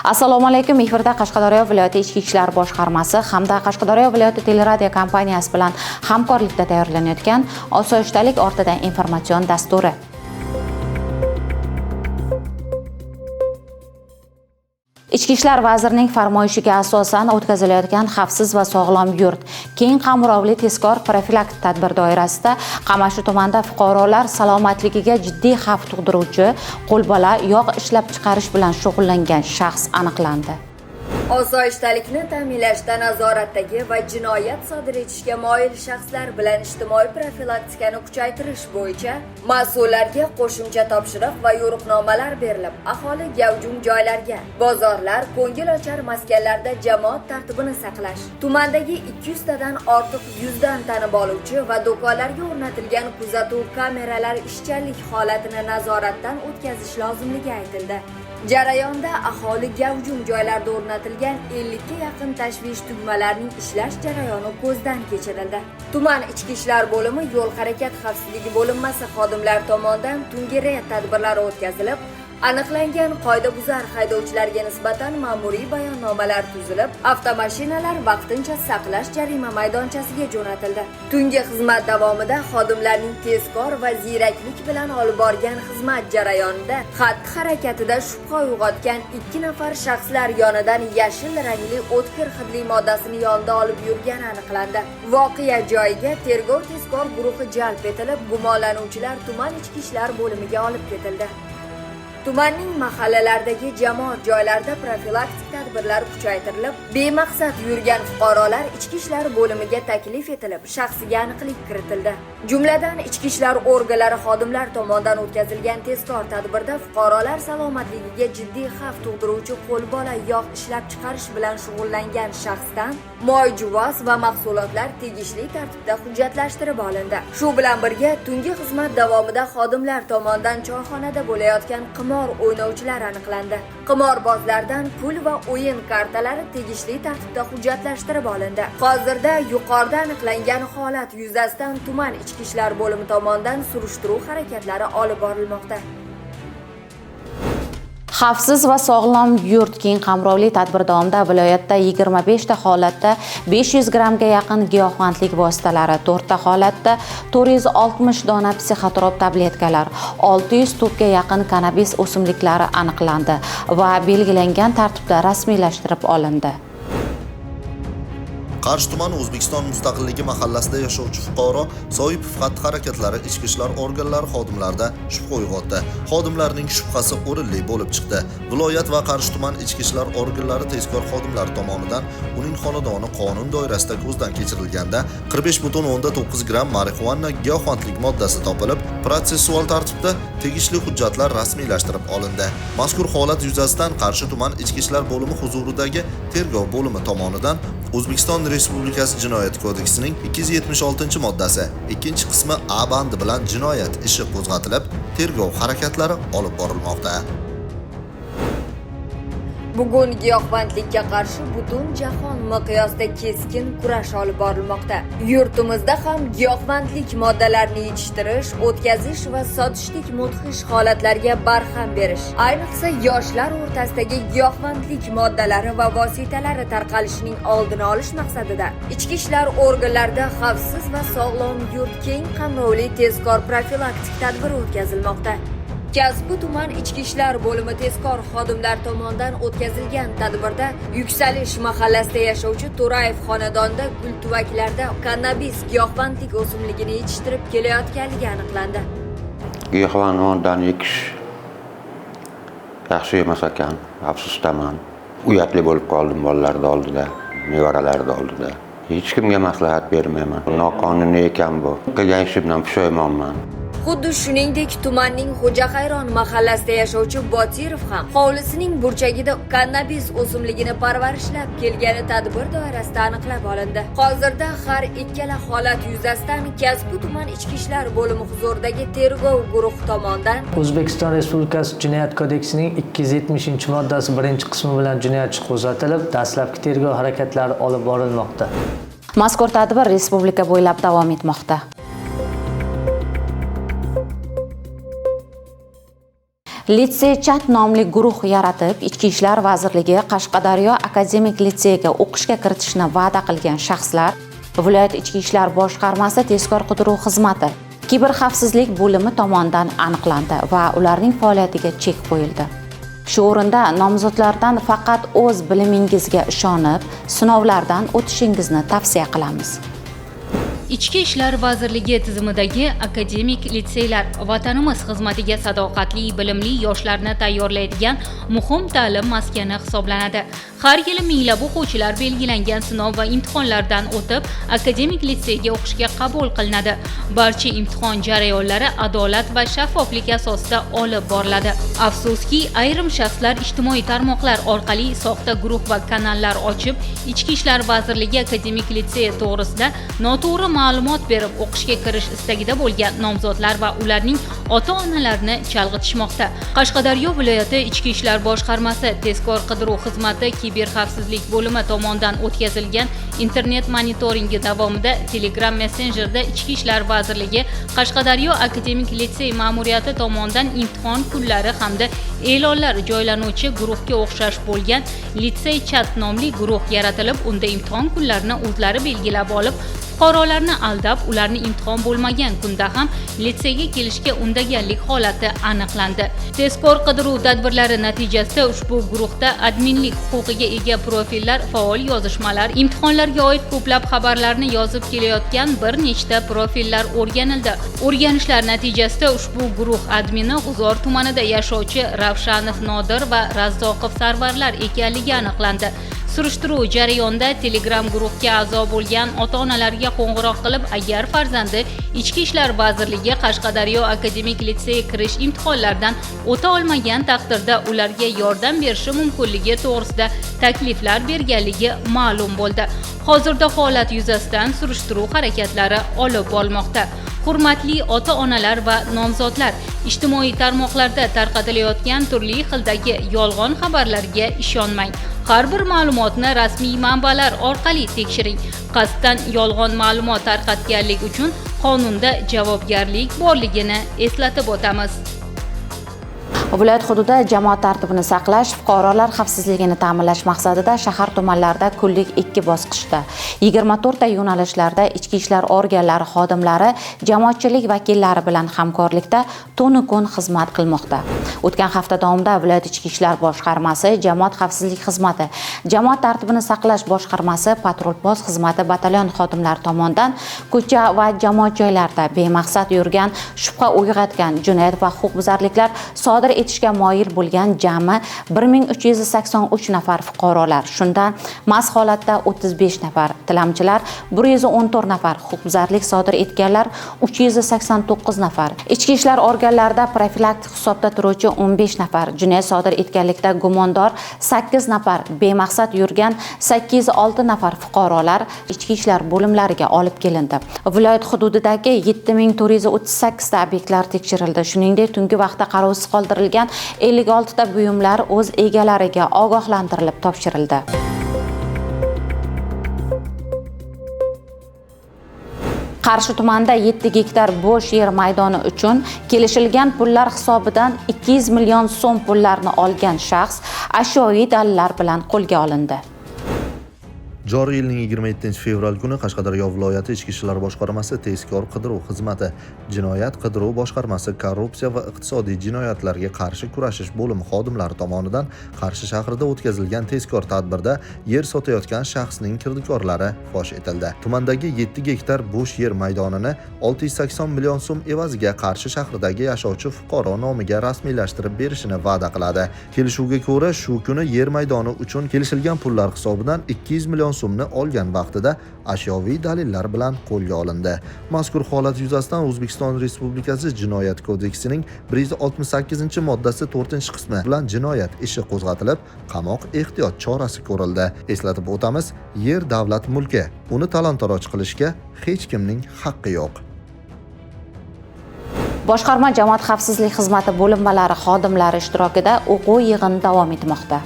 Assalomu alaykum. Efirda Qashqadaryo viloyati Ichki ishlar boshqarmasi hamda Qashqadaryo viloyati teleradio kompaniyasi bilan hamkorlikda tayyorlanayotgan osoyishtalik ortidan informatsion dasturi. Ichki ishlar vazirining farmoyishiga asosan o'tkazilayotgan xavfsiz va sog'lom yurt keng qamrovli tezkor profilaktik tadbir doirasida Qamashi tumanida fuqarolar salomatligiga jiddiy xavf tug'diruvchi qo'lbola yog' ishlab chiqarish bilan shug'ullangan shaxs aniqlandi. Osoyishtalikni ta'minlashda nazoratdagi va jinoyat sodir etishga moyil shaxslar bilan ijtimoiy profilaktikani kuchaytirish bo'yicha mas'ullarga qo'shimcha topshiriq va yo'riqnomalar berilib, aholi gavjum joylarga, bozorlar, ko'ngilochar maskanlarda jamoat tartibini saqlash, tumandagi 200 tadan ortiq yuzdan tanib oluvchi va do'konlarga o'rnatilgan kuzatuv kameralari ishchanlik holatini nazoratdan o'tkazish lozimligi aytildi. Jarayonda aholi gavjum joylarda o'rnatilgan 50 ga yaqin tashvish tugmalarining ishlash jarayoni ko'zdan kechirildi. Tuman ichki ishlar bo'limi yo'l harakat xavfsizligi bo'linmasi xodimlari tomonidan tungi reyd tadbirlari o'tkazilib, aniqlangan qoidabuzar haydovchilarga nisbatan ma'muriy bayonnomalar tuzilib, avtomashinalar vaqtincha saqlash jarima maydonchasiga jo'natildi. Tungi xizmat davomida xodimlarning tezkor va ziyraklik bilan olib borgan xizmat jarayonida xatti-harakatida shubha uyg'otgan 2 nafar shaxslar yonidan yashil rangli o'tkir hidli moddasini yonida olib yurgani aniqlandi. Voqea joyiga tergov tezkor guruhi jalb etilib, gumonlanuvchilar tuman ichki ishlar bo'limiga olib ketildi. Tumanning mahallalardagi jamoat joylarida profilaktik tadbirlar kuchaytirilib, bemaqsad yurgan fuqarolar ichki ishlar bo'limiga taklif etilib, shaxsiga aniqlik kiritildi. Jumladan, ichki ishlar organlari xodimlari tomonidan o'tkazilgan tezkor tadbirda fuqarolar salomatligiga jiddiy xavf tug'diruvchi qo'lbola yog' ishlab chiqarish bilan shug'ullangan shaxsdan moyjuvos va mahsulotlar tegishli tartibda hujjatlashtirib olindi. Shu bilan birga tungi xizmat davomida xodimlar tomonidan choyxonada bo'layotgan qimor o'ynovchilar aniqlandi. Qimorbozlardan pul va o'yin kartalari tegishli tartibda hujjatlashtirib olindi. Hozirda yuqorida aniqlangan holat yuzasidan tuman ichki ishlar bo'limi tomonidan surishtiruv harakatlari olib borilmoqda. Xavfsiz va sog'lom yurt keng qamrovli tadbir davomida viloyatda 25 ta holatda 500 grammga yaqin giyohvandlik vositalari, 4 ta holatda 460 dona psixotrop tabletkalar, 600 tubga yaqin kannabis o'simliklari aniqlandi va belgilangan tartibda rasmiylashtirib olindi. Qarshi tumani O'zbekiston mustaqilligi mahallasida yashovchi fuqaro Soipov xatti-harakatlari ichki ishlar organlari xodimlarida shubha uyg'otdi. Xodimlarning shubhasi o'rinli bo'lib chiqdi. Viloyat va Qarshi tuman ichki ishlar organlari tezkor xodimlari tomonidan uning xonadoni qonun doirasida ko'zdan kechirilganda 45.9 gramm marixuana giyohvandlik moddasi topilib, protsessual tartibda tegishli hujjatlar rasmiylashtirib olindi. Mazkur holat yuzasidan Qarshi tuman ichki ishlar bo'limi huzuridagi tergov bo'limi tomonidan O'zbekiston Respublikasi Jinoyat kodeksining 276-moddasi 2-qismi A bandi bilan jinoyat ishi qo'zg'atilib, tergov harakatlari olib borilmoqda. Bugun giyohvandlikka qarshi butun jahon miqyosida keskin kurash olib borilmoqda. Yurtimizda ham giyohvandlik moddalarini yetishtirish, o'tkazish va sotishlik mudhish holatlarga barham berish, ayniqsa yoshlar o'rtasidagi giyohvandlik moddalari va vositalari tarqalishining oldini olish maqsadida ichki ishlar organlarida xavfsiz va sog'lom yurt keng qamrovli tezkor profilaktik tadbiri o'tkazilmoqda. Kasbi tuman ichki ishlar bo'limi tezkor xodimlar tomonidan o'tkazilgan tadbirda Yuksalish mahallasida yashovchi To'rayev xonadonida gultuvaklarda kannabis giyohvandlik o'simligini yetishtirib kelayotganligi aniqlandi. Giyohvand moddani yekish yaxshi emas ekan, afsusdaman. Uyatli bo'lib qoldim bolalarning oldida, nevaralarning oldida. Hech kimga maslahat bermayman. Noqonuniy ekan bu. Qilgan ishimdan pushaymonman. Xuddi shuningdek, tumanning Xo'jaqayron mahallasida yashovchi Botirov ham hovlisining burchagida kannabis o'simligini parvarishlab kelgani tadbir doirasida aniqlab olindi. Hozirda har ikkala holat yuzasidan Kasbi tuman ichki ishlar bo'limi huzuridagi tergov guruhi tomonidan O'zbekiston Respublikasi Jinoyat kodeksining 270-moddasi 1-qismi bilan jinoyat ishi qo'zg'atilib, dastlabki tergov harakatlari olib borilmoqda. Mazkur tadbir respublika bo'ylab davom etmoqda. Litsey Chat nomli guruh yaratib, Ichki ishlar vazirligi Qashqadaryo akademik litseyiga o'qishga kiritishni va'da qilgan shaxslar viloyat ichki ishlar boshqarmasi tezkor qidiruv xizmati kiberxavfsizlik bo'limi tomonidan aniqlandi va ularning faoliyatiga chek qo'yildi. Shu o'rinda nomzodlardan faqat o'z bilimingizga ishonib, sinovlardan o'tishingizni tavsiya qilamiz. Ichki ishlar vazirligi tizimidagi akademik litseylar vatanimiz xizmatiga sadoqatli, bilimli yoshlarni tayyorlaydigan muhim ta'lim maskani hisoblanadi. Har yili minglab o'quvchilar belgilangan sinov va imtihonlardan o'tib, akademik litseyga o'qishga qabul qilinadi. Barcha imtihon jarayonlari adolat va shaffoflik asosida olib boriladi. Afsuski, ayrim shaxslar ijtimoiy tarmoqlar orqali soxta guruh va kanallar ochib, Ichki ishlar vazirligi akademik litseyi to'g'risida noto'g'ri ma'lumot berib, o'qishga kirish istagida bo'lgan nomzodlar va ularning ota-onalarini chalg'itishmoqda. Qashqadaryo viloyati Ichki ishlar boshqarmasi tezkor qidiruv xizmati kiberxavfsizlik bo'limi tomonidan o'tkazilgan internet monitoringi davomida Telegram messenjerda Ichki ishlar vazirligi Qashqadaryo akademik litsey ma'muriyati tomonidan imtihon kunlari hamda e'lonlar joylanuvchi guruhga o'xshash bo'lgan Litsey Chat nomli guruh yaratilib, unda imtihon kunlarini o'zlari belgilab olib, fuqarolarni aldab, ularni imtihon bo'lmagan kunda ham litseyga kelishga undaganlik holati aniqlandi. Tezkor qidiruv tadbirlari natijasida ushbu guruhda adminlik huquqiga ega profillar, faol yozishmalar, imtihonlarga oid ko'plab xabarlarni yozib kelayotgan bir nechta profillar o'rganildi. O'rganishlar natijasida ushbu guruh admini G'uzor tumanida yashovchi Ravshanov Nodir va Razzoqov Sarvarlar ekanligi aniqlandi. Surishtiruv jarayonida Telegram guruhga a'zo bo'lgan ota-onalarga qo'ng'iroq qilib, agar farzandi Ichki ishlar vazirligi Qashqadaryo akademik litseyi kirish imtihonlaridan o'ta olmagan taqdirda ularga yordam berishi mumkinligi to'g'risida takliflar berganligi ma'lum bo'ldi. Hozirda holat yuzasidan surishtiruv harakatlari olib borilmoqda. Hurmatli ota-onalar va nomzodlar, ijtimoiy tarmoqlarda tarqatilayotgan turli xildagi yolg'on xabarlarga ishonmang. Har bir ma'lumotni rasmiy manbalar orqali tekshiring. Qasddan yolg'on ma'lumot tarqatganlik uchun qonunda javobgarlik borligini eslatib o'tamiz. Viloyat hududida jamoat tartibini saqlash, fuqarolar xavfsizligini ta'minlash maqsadida shahar tumanlarida kunlik 2 bosqichda 24 ta yo'nalishlarda ichki ishlar organlari xodimlari jamoatchilik vakillari bilan hamkorlikda tunu-kun xizmat qilmoqda. O'tgan hafta davomida viloyat ichki ishlar boshqarmasi, jamoat xavfsizlik xizmati, jamoat tartibini saqlash boshqarmasi, patrul-post xizmati batalyon xodimlari tomonidan ko'cha va jamoat joylarida bemaqsad yurgan, shubha uyg'otgan jinoyat va huquqbuzarliklar sodir etishga moyil bo'lgan jami 1383 nafar fuqarolar, shundan mast holatda 35 nafar, tilamchilar 114 nafar, huquqbuzarlik sodir etganlar 389 nafar, ichki ishlar organlarida profilaktik hisobda turuvchi 15 nafar, jinoyat sodir etganlikda gumondor 8 nafar, bemaqsad yurgan 806 nafar fuqarolar ichki ishlar bo'limlariga olib kelindi. Viloyat hududidagi 7438 ta obyektlar tekshirildi. Shuningdek, tungi vaqtda qarovsiz qoldirilgan 56 ta buyumlar o'z egalariga ogohlantirilib topshirildi. Qarshi tumanida 7 gektar bo'sh yer maydoni uchun kelishilgan pullar hisobidan 200 million so'm pullarni olgan shaxs ashyoviy dalillar bilan qo'lga olindi. Joriy yilning 27-fevral kuni Qashqadaryo viloyati Ichki ishlar boshqarmasi tezkor qidiruv xizmati, jinoyat qidiruv boshqarmasi korrupsiya va iqtisodiy jinoyatlarga qarshi kurashish bo'limi xodimlari tomonidan Qarshi shahrida o'tkazilgan tezkor tadbirda yer sotayotgan shaxsning kirdikorlari fosh etildi. Tumandagi 7 gektar bo'sh yer maydonini 680 million so'm evaziga Qarshi shahridagi yashovchi fuqaro nomiga rasmiylashtirib berishini va'da qiladi. Kelishuvga ko'ra, shu kuni yer maydoni uchun kelishilgan pullar hisobidan 200 million so'mni olgan vaqtida ashyoviy dalillar bilan qo'lga olindi. Mazkur holat yuzasidan O'zbekiston Respublikasi Jinoyat kodeksining 168-moddasi 4-qismi bilan jinoyat ishi qo'zg'atilib, qamoq ehtiyot chorasi ko'rildi. Eslatib o'tamiz, yer davlat mulki. Uni talon-taroj qilishga hech kimning haqqi yo'q. Boshqarma jamoat xavfsizlik xizmati bo'linmalari xodimlari ishtirokida o'quv yig'ini davom etmoqda.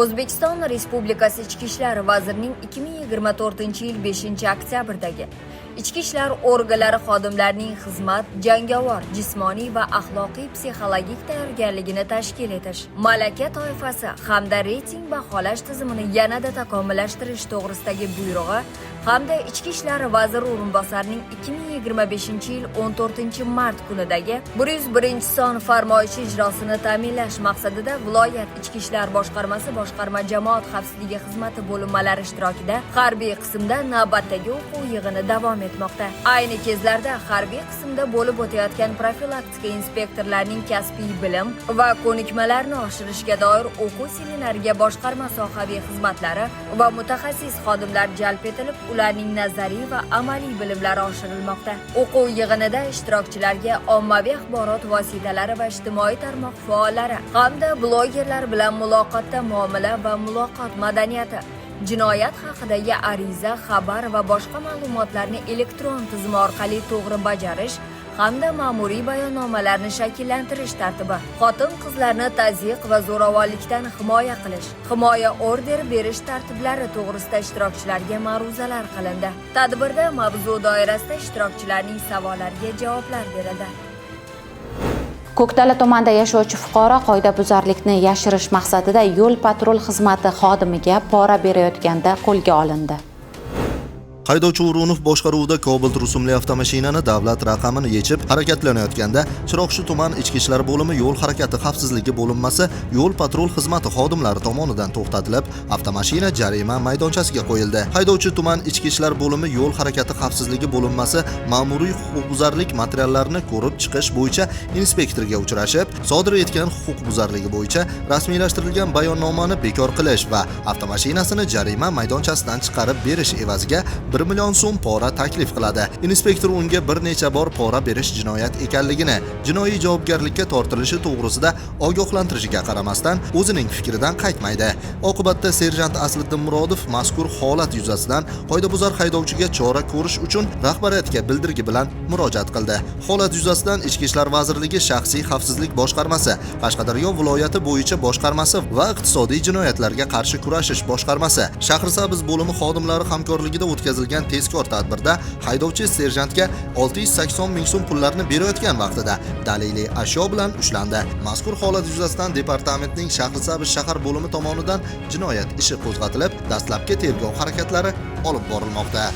O'zbekiston Respublikasi Ichki ishlar vazirining 2024-yil 5-oktyabrdagi Ichki ishlar organlari xodimlarining xizmat, jangovar, jismoniy va axloqiy psixologik tayyorgarligini tashkil etish, malaka toifasi hamda reyting baholash tizimini yanada takomillashtirish to'g'risidagi buyrug'i hamda Ichki ishlar vaziri o'rinbosarining 2025-yil 14-mart kunidagi 101-son farmoyishi ijrosini ta'minlash maqsadida viloyat Ichki ishlar boshqarmasi boshqarma jamoat xavfsizligi xizmati bo'linmalari ishtirokida harbiy qismda navbatdagi o'quv yig'ini davom etmoqda. Ayni kezlarda harbiy qismda bo'lib o'tayotgan profilaktika inspektorlarining kasbiy bilim va ko'nikmalarini oshirishga doir o'quv seminariga boshqarma sohaviy xizmatlari va mutaxassis xodimlar jalb etilib, ularning nazariy va amaliy bilimlari oshirilmoqda. O'quv yig'inida ishtirokchilarga ommaviy axborot vositalari va ijtimoiy tarmoq faollari hamda blogerlar bilan muloqotda muomala va muloqot madaniyati, jinoyat haqidagi ariza, xabar va boshqa ma'lumotlarni elektron tizim orqali to'g'ri bajarish hamda ma'muriy bayonnomalarni shakllantirish tartibi, xotin-qizlarni tazyiq va zo'ravonlikdan himoya qilish, himoya orderi berish tartiblari to'g'risida ishtirokchilarga ma'ruzalar qilindi. Tadbirda mavzu doirasida ishtirokchilarning savollariga javoblar berildi. Ko'ktala tumanida yashovchi fuqaro qoidabuzarlikni yashirish maqsadida yo'l patrul xizmati xodimiga pora berayotganda qo'lga olindi. Haydovchi O'runov boshqaruvida Cobalt rusumli avtomashinani davlat raqamini yechib harakatlanayotganda Chiroqchi tuman ichki ishlar bo'limi yo'l harakati xavfsizligi bo'linmasi yo'l patrul xizmati xodimlari tomonidan to'xtatilib, avtomashina jarima maydonchasiga qo'yildi. Haydovchi tuman ichki ishlar bo'limi yo'l harakati xavfsizligi bo'linmasi ma'muriy huquqbuzarlik materiallarini ko'rib chiqish bo'yicha inspektorga uchrashib, sodir etgan huquqbuzarligi bo'yicha rasmiylashtirilgan bayonnomani bekor qilish va avtomashinasini jarima maydonchasidan chiqarib berish evaziga 1 million so'm pora taklif qiladi. Inspektor unga bir necha bor pora berish jinoyat ekanligini, jinoiy javobgarlikka tortilishi to'g'risida ogohlantirishiga qaramasdan o'zining fikridan qaytmaydi. Oqibatda serjant Asliddin Murodov mazkur holat yuzasidan qoidabuzar haydovchiga chora ko'rish uchun rahbariyatga bildirgi bilan murojaat qildi. Holat yuzasidan Ichki ishlar vazirligi shaxsiy xavfsizlik boshqarmasi, Qashqadaryo viloyati bo'yicha boshqarmasi va iqtisodiy jinoyatlarga qarshi kurashish boshqarmasi, Shahrisabz bo'limi xodimlari hamkorligida o'tkazilgan tezkor tadbirda haydovchi serjantga 680 ming so'm pullarni berayotgan vaqtida daliliy ashyo bilan ushlandi. Mazkur holat yuzasidan departamentning Shahrisabz shahar bo'limi tomonidan jinoyat ishi qo'zg'atilib, dastlabki tergov harakatlari olib borilmoqda.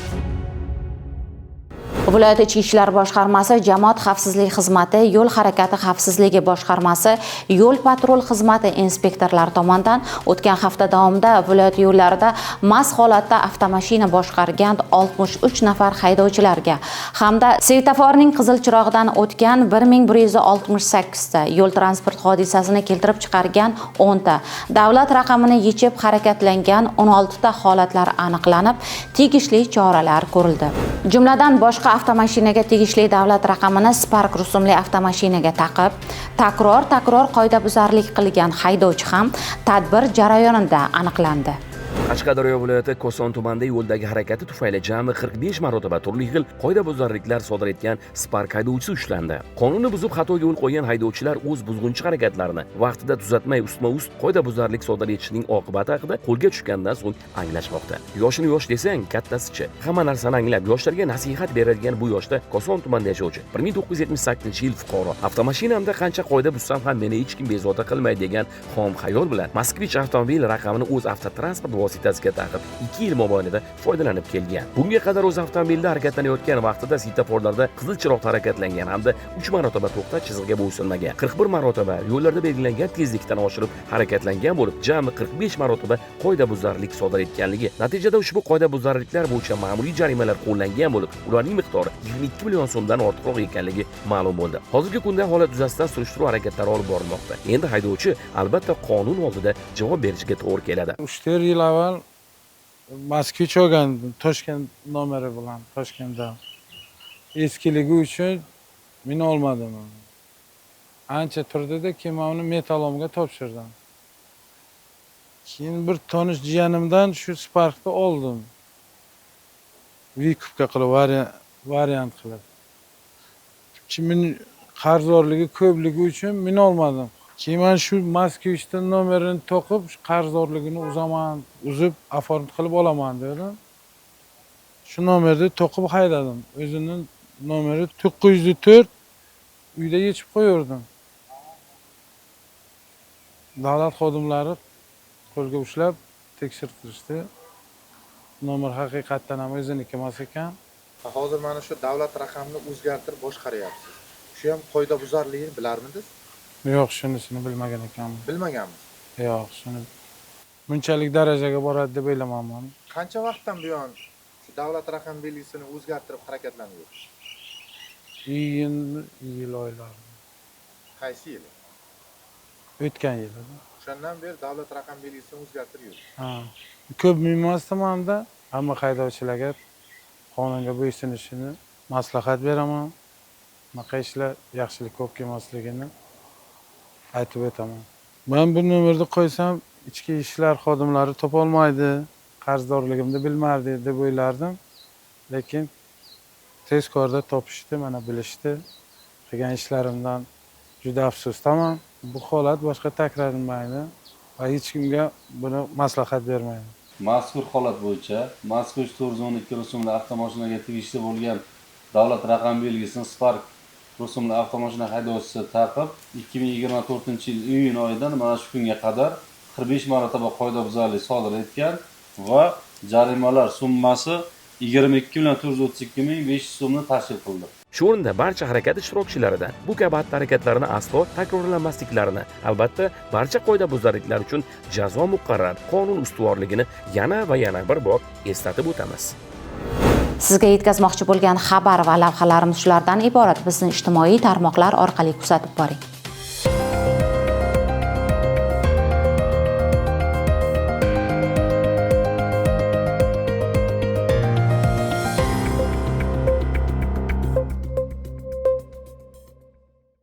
Viloyat ichki ishlar boshqarmasi, jamoat xavfsizligi xizmati, yo'l harakati xavfsizligi boshqarmasi, yo'l patrul xizmati inspektorlari tomonidan o'tgan hafta davomida viloyat yo'llarida mast holatda avtomashina boshqargan 63 nafar haydovchilarga hamda svetoforning qizil chirog'idan o'tgan 1168 ta yo'l transport hodisasini keltirib chiqargan 10 ta, davlat raqamini yechib harakatlangan 16 ta holatlar aniqlanib, tegishli choralar ko'rildi. Jumladan boshqa avtomashinaga tegishli davlat raqamini Spark rusumli avtomashinaga taqib, takror qoidabuzarlik qilgan haydovchi ham tadbir jarayonida aniqlandi. Qashqadaryo viloyati Koson tumanida yo'ldagi harakati tufayli jami 45 marotaba turli xil qoidabuzarliklar sodir etgan Spark haydovchisi ushlandi. Qonunni buzib xatoga yo'l qo'ygan haydovchilar o'z buzg'unchi harakatlarini vaqtida tuzatmay ustma-ust qoidabuzarlik sodir etishining oqibati haqida qo'lga tushgandan so'ng anglashmoqda. Yoshini yosh desang, kattasichi. Hamma narsani anglab, yoshlarga nasihat beradigan bu yoshda Koson tumanida yashovchi 1978-yil fuqaro avtomashinamda qancha qoida buzsam ham meni hech kim bezovta qilmaydi degan xom xayol bilan Moskvich avtomobil raqamini o'z avtotransport vositasiga taqib 2 yil mobaynida foydalanib kelgan. Bunga qadar o'z avtomobilda harakatlanayotgan vaqtida svetoforlarda qizil chiroqda harakatlangan hamda 3 marotaba to'xtat chizig'iga bo'ysunmagan. 41 marotaba yo'llarda belgilangan tezlikdan oshirib harakatlangan bo'lib, jami 45 marotaba qoidabuzarlik sodir etganligi. Natijada ushbu qoidabuzarliklar bo'yicha ma'muriy jarimalar qo'llangan bo'lib, ularning miqdori 22 million so'mdan ortiqroq ekanligi ma'lum bo'ldi. Hozirgi kunda holat yuzasidan surishtiruv harakatlari olib borilmoqda. Endi haydovchi albatta qonun oldida javob berishiga to'g'ri keladi. 3 yil avval Moskvich olgandim, Toshkent nomeri bilan Toshkentda. Eskiligi uchun men olmadim. Ancha turdida, keyin uni metalomga topshirdim. Keyin bir tonish jiyanimdan shu Spark'ni oldim. Vikupga qilib variant qilib. Keyin qarzdorligi ko'pligi uchun men olmadim. Keyin men shu Moskvichdan nomerini to'qib, qarzdorligini uzib oform qilib olaman dedim. Shu nomerni to'qib haydadim. O'zining nomeri 904. Uyda yechib qo'yardim. Davlat xodimlari qo'lga ushlab tekshirtirishdi. Nomer haqiqatdan ham o'ziniki emas ekan. Hozir mana shu davlat raqamini o'zgartirib boshqaryapsiz. Shu ham qoidabuzarligini bilarmidingiz? Yo'q, shunisini bilmagan ekanman. Bilmaganmiz. Yo'q, shuni bunchalik darajaga boradi deb o'ylamaganman. Qancha vaqtdan buyon shu davlat raqam belgisini o'zgartirib harakatlanyapsiz? Yil oylar. Qaysi yil? O'tgan yil. O'shandan beri davlat raqam belgisini o'zgartirib yuribsiz. Ha. Ko'p minmasdim hamda hamma haydovchilarga qonunga bo'ysunishini maslahat beraman. Bunaqa ishlar yaxshilik ko'p kelmasligini aytib o'taman. Men bu nomerni qo'ysam, ichki ishlar xodimlari topolmaydi, qarzdorligimni bilmardi deb o'ylardim. Lekin tezkorda topishdi, mana bilishdi. Qilgan ishlarimdan juda afsusdaman. Bu holat boshqa takrorlanmaydi va hech kimga buni maslahat bermayman. Mazkur holat bo'yicha Moskva 412 rusumli avtomashinaga tegishli bo'lgan davlat raqam belgisini Spark rusumli avtomashina haydovchisi taqib 2024-yil iyun oyidan mana shu kunga qadar 45 marotaba qoidabuzarlik sodir etgan va jarimalar summasi 22.432.500 so'mni tashkil qildi. Shu o'rinda barcha harakat ishtirokchilaridan bu kabi xatti-harakatlarni aslo takrorlanmasliklarini, albatta barcha qoidabuzarliklar uchun jazo muqarrar qonun ustuvorligini yana va yana bir bor eslatib o'tamiz. Sizga yetkazmoqchi bo'lgan xabar va lavhalarimiz shulardan iborat. Bizni ijtimoiy tarmoqlar orqali kuzatib boring.